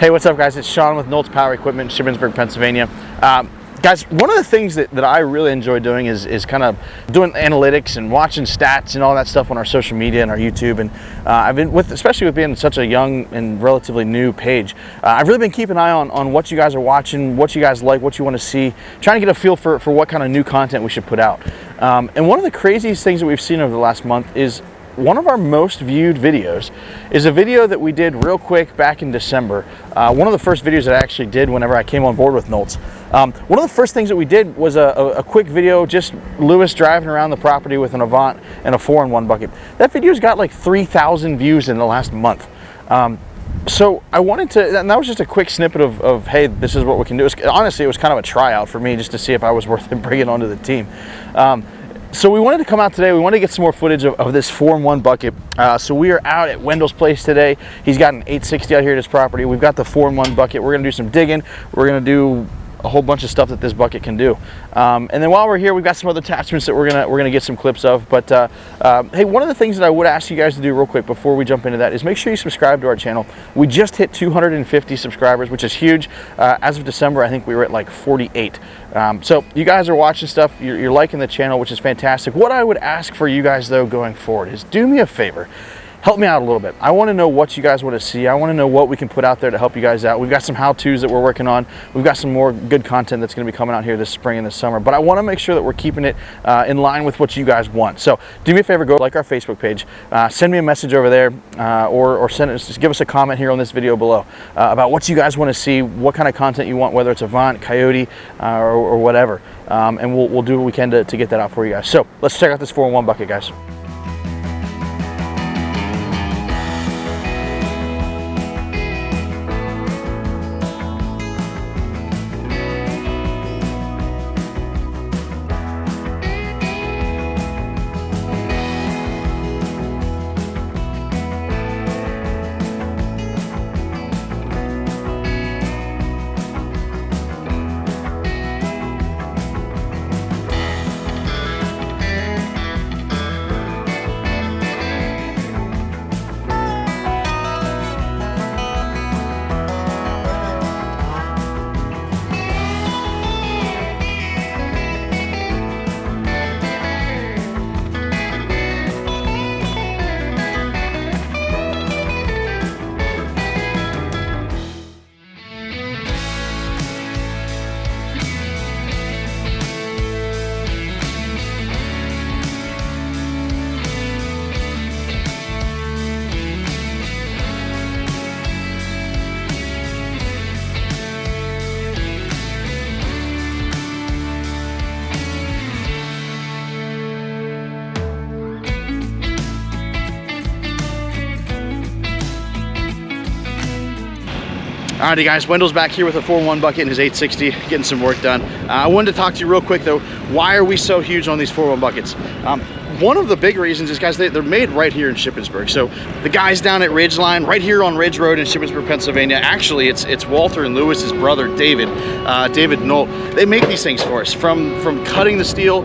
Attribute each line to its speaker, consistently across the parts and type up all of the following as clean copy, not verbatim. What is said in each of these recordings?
Speaker 1: Hey, what's up guys? It's Sean with Knowles Power Equipment, Shippensburg, Pennsylvania. Guys, one of the things that I really enjoy doing is kind of doing analytics and watching stats and all that stuff on our social media and our YouTube. And I've been especially with being such a young and relatively new page, I've really been keeping an eye on what you guys are watching, what you guys like, what you want to see, trying to get a feel for what kind of new content we should put out. And one of the craziest things that we've seen over the last month is one of our most viewed videos is a video that we did real quick back in December. One of the first videos that I actually did whenever I came on board with Knowles. One of the first things that we did was a quick video, just Lewis driving around the property with an Avant and a 4-in-1 bucket. That video's got like 3,000 views in the last month. So I wanted to, and that was just a quick snippet of hey, this is what we can do. Honestly, it was kind of a tryout for me just to see if I was worth bringing onto the team. So we wanted to come out today. We wanted to get some more footage of this 4-in-1 bucket. So we are out at Wendell's place today. He's got an 860 out here at his property. We've got the 4-in-1 bucket. We're gonna do some digging. We're gonna do a whole bunch of stuff that this bucket can do. And then while we're here, we've got some other attachments that we're gonna get some clips of. But hey, one of the things that I would ask you guys to do real quick before we jump into that is make sure you subscribe to our channel. We just hit 250 subscribers, which is huge. As of December, I think we were at like 48. So you guys are watching stuff, you're liking the channel, which is fantastic. What I would ask for you guys though going forward is do me a favor. Help me out a little bit. I want to know what you guys want to see. I want to know what we can put out there to help you guys out. We've got some how-tos that we're working on. We've got some more good content that's going to be coming out here this spring and this summer. But I want to make sure that we're keeping it in line with what you guys want. So do me a favor, go like our Facebook page. Send me a message over there or just give us a comment here on this video below about what you guys want to see, what kind of content you want, whether it's Avant, Coyote, or whatever. And we'll do what we can to get that out for you guys. So let's check out this 4-in-1 bucket, guys. Alrighty guys, Wendell's back here with a 4-in-1 bucket and his 860, getting some work done. I wanted to talk to you real quick though, why are we so huge on these 4-in-1 buckets? One of the big reasons is, guys, they're made right here in Shippensburg. So the guys down at Ridgeline, right here on Ridge Road in Shippensburg, Pennsylvania, actually it's Walter and Lewis's brother, David Knoll. They make these things for us, from cutting the steel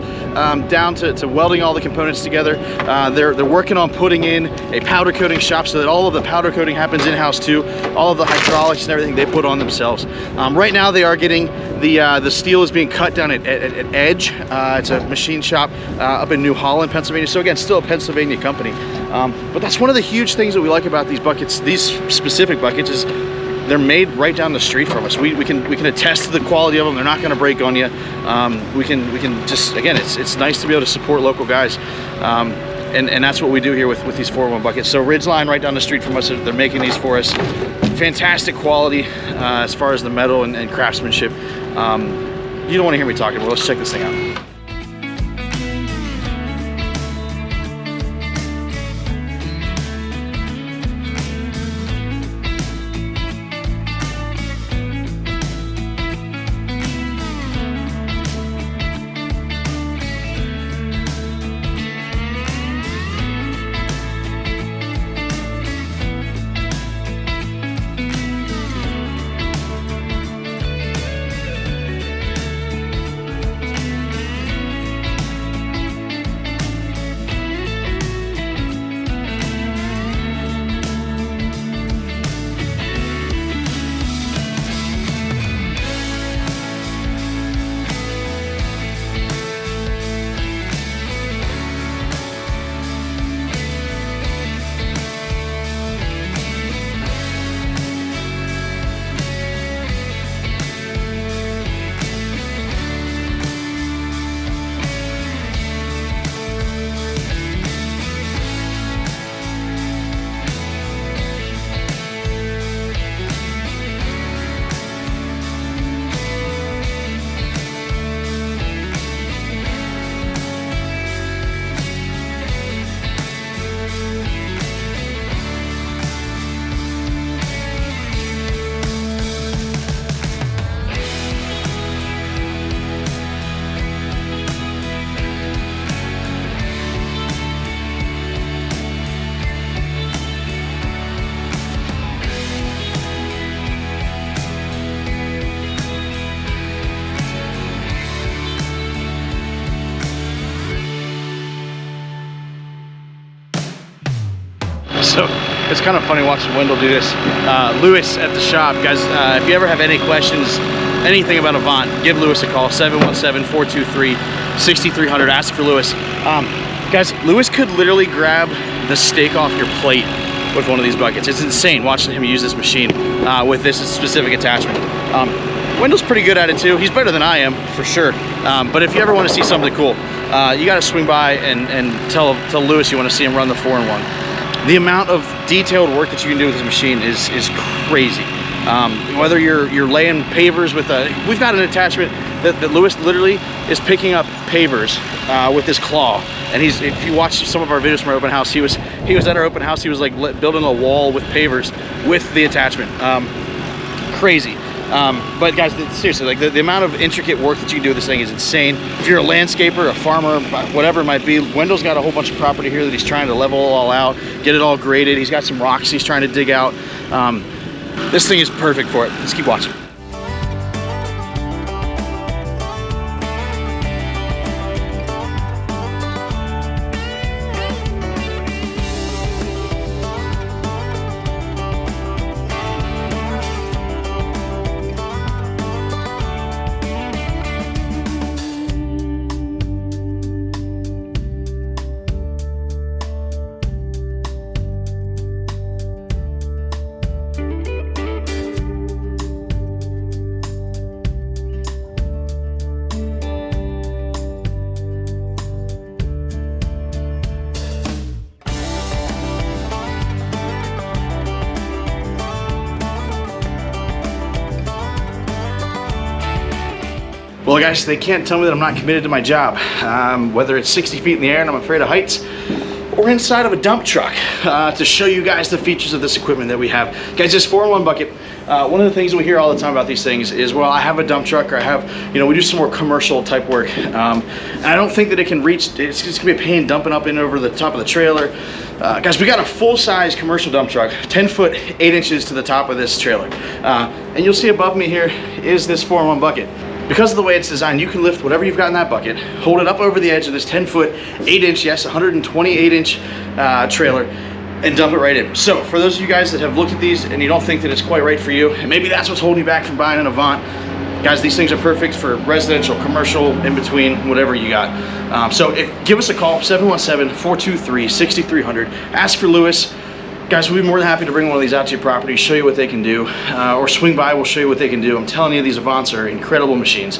Speaker 1: down to welding all the components together. They're working on putting in a powder coating shop so that all of the powder coating happens in-house too. All of the hydraulics and everything they put on themselves. Right now they are getting the steel is being cut down at Edge. It's a machine shop up in New Holland, Pennsylvania. So again, still a Pennsylvania company. But that's one of the huge things that we like about these buckets, these specific buckets, is they're made right down the street from us. We can attest to the quality of them. They're not going to break on you. We can just, again, it's nice to be able to support local guys. And that's what we do here with these 4-in-1 buckets. So Ridgeline right down the street from us, they're making these for us. Fantastic quality as far as the metal and craftsmanship. You don't want to hear me talking, but let's check this thing out. So it's kind of funny watching Wendell do this. Lewis at the shop, guys, if you ever have any questions, anything about Avant, give Lewis a call, 717-423-6300. Ask for Lewis. Guys, Lewis could literally grab the steak off your plate with one of these buckets. It's insane watching him use this machine with this specific attachment. Wendell's pretty good at it too. He's better than I am, for sure. But if you ever want to see something cool, you got to swing by and tell Lewis you want to see him run the 4-in-1. The amount of detailed work that you can do with this machine is crazy. Whether you're laying pavers with we've got an attachment that Lewis literally is picking up pavers with his claw. And if you watch some of our videos from our open house, he was at our open house. He was like building a wall with pavers with the attachment. Crazy. But guys, seriously, like the amount of intricate work that you can do with this thing is insane. If you're a landscaper, a farmer, whatever it might be, Wendell's got a whole bunch of property here that he's trying to level all out, get it all graded. He's got some rocks he's trying to dig out. This thing is perfect for it. Let's keep watching. Well, guys, they can't tell me that I'm not committed to my job, whether it's 60 feet in the air and I'm afraid of heights, or inside of a dump truck, to show you guys the features of this equipment that we have. Guys, this 4-in-1 bucket, one of the things that we hear all the time about these things is, well, I have a dump truck, or I have, we do some more commercial type work, and I don't think that it can reach, it's gonna be a pain dumping up in over the top of the trailer. Guys, we got a full-size commercial dump truck, 10 foot, 8 inches to the top of this trailer. And you'll see above me here is this 4-in-1 bucket. Because of the way it's designed, you can lift whatever you've got in that bucket, hold it up over the edge of this 10 foot, 8 inch, yes, 128 inch trailer, and dump it right in. So for those of you guys that have looked at these and you don't think that it's quite right for you, and maybe that's what's holding you back from buying an Avant, guys, these things are perfect for residential, commercial, in between, whatever you got. Give us a call, 717-423-6300. Ask for Lewis. Guys, we'll be more than happy to bring one of these out to your property, show you what they can do, or swing by, we'll show you what they can do. I'm telling you, these Avants are incredible machines.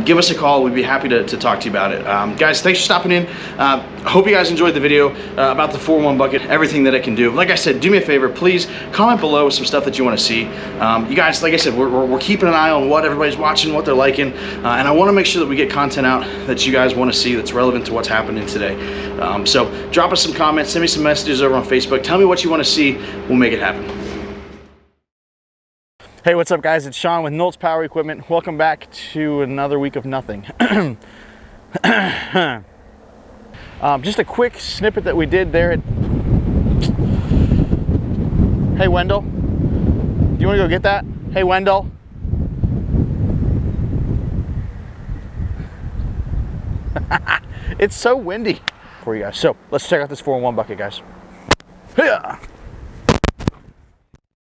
Speaker 1: Give us a call, we'd be happy to talk to you about it. Guys, thanks for stopping in. I hope you guys enjoyed the video about the 4-in-1 bucket, everything that it can do. Like I said, do me a favor, please comment below with some stuff that you want to see. You guys, like I said, we're keeping an eye on what everybody's watching, what they're liking, and I want to make sure that we get content out that you guys want to see that's relevant to what's happening today. So drop us some comments, send me some messages over on Facebook, tell me what you want to see, we'll make it happen. Hey, what's up guys? It's Sean with Nolt's Power Equipment. Welcome back to another week of nothing. Just a quick snippet that we did there at... Hey Wendell, do you want to go get that? Hey Wendell. It's so windy for you guys. So let's check out this 4-in-1 bucket, guys. Yeah.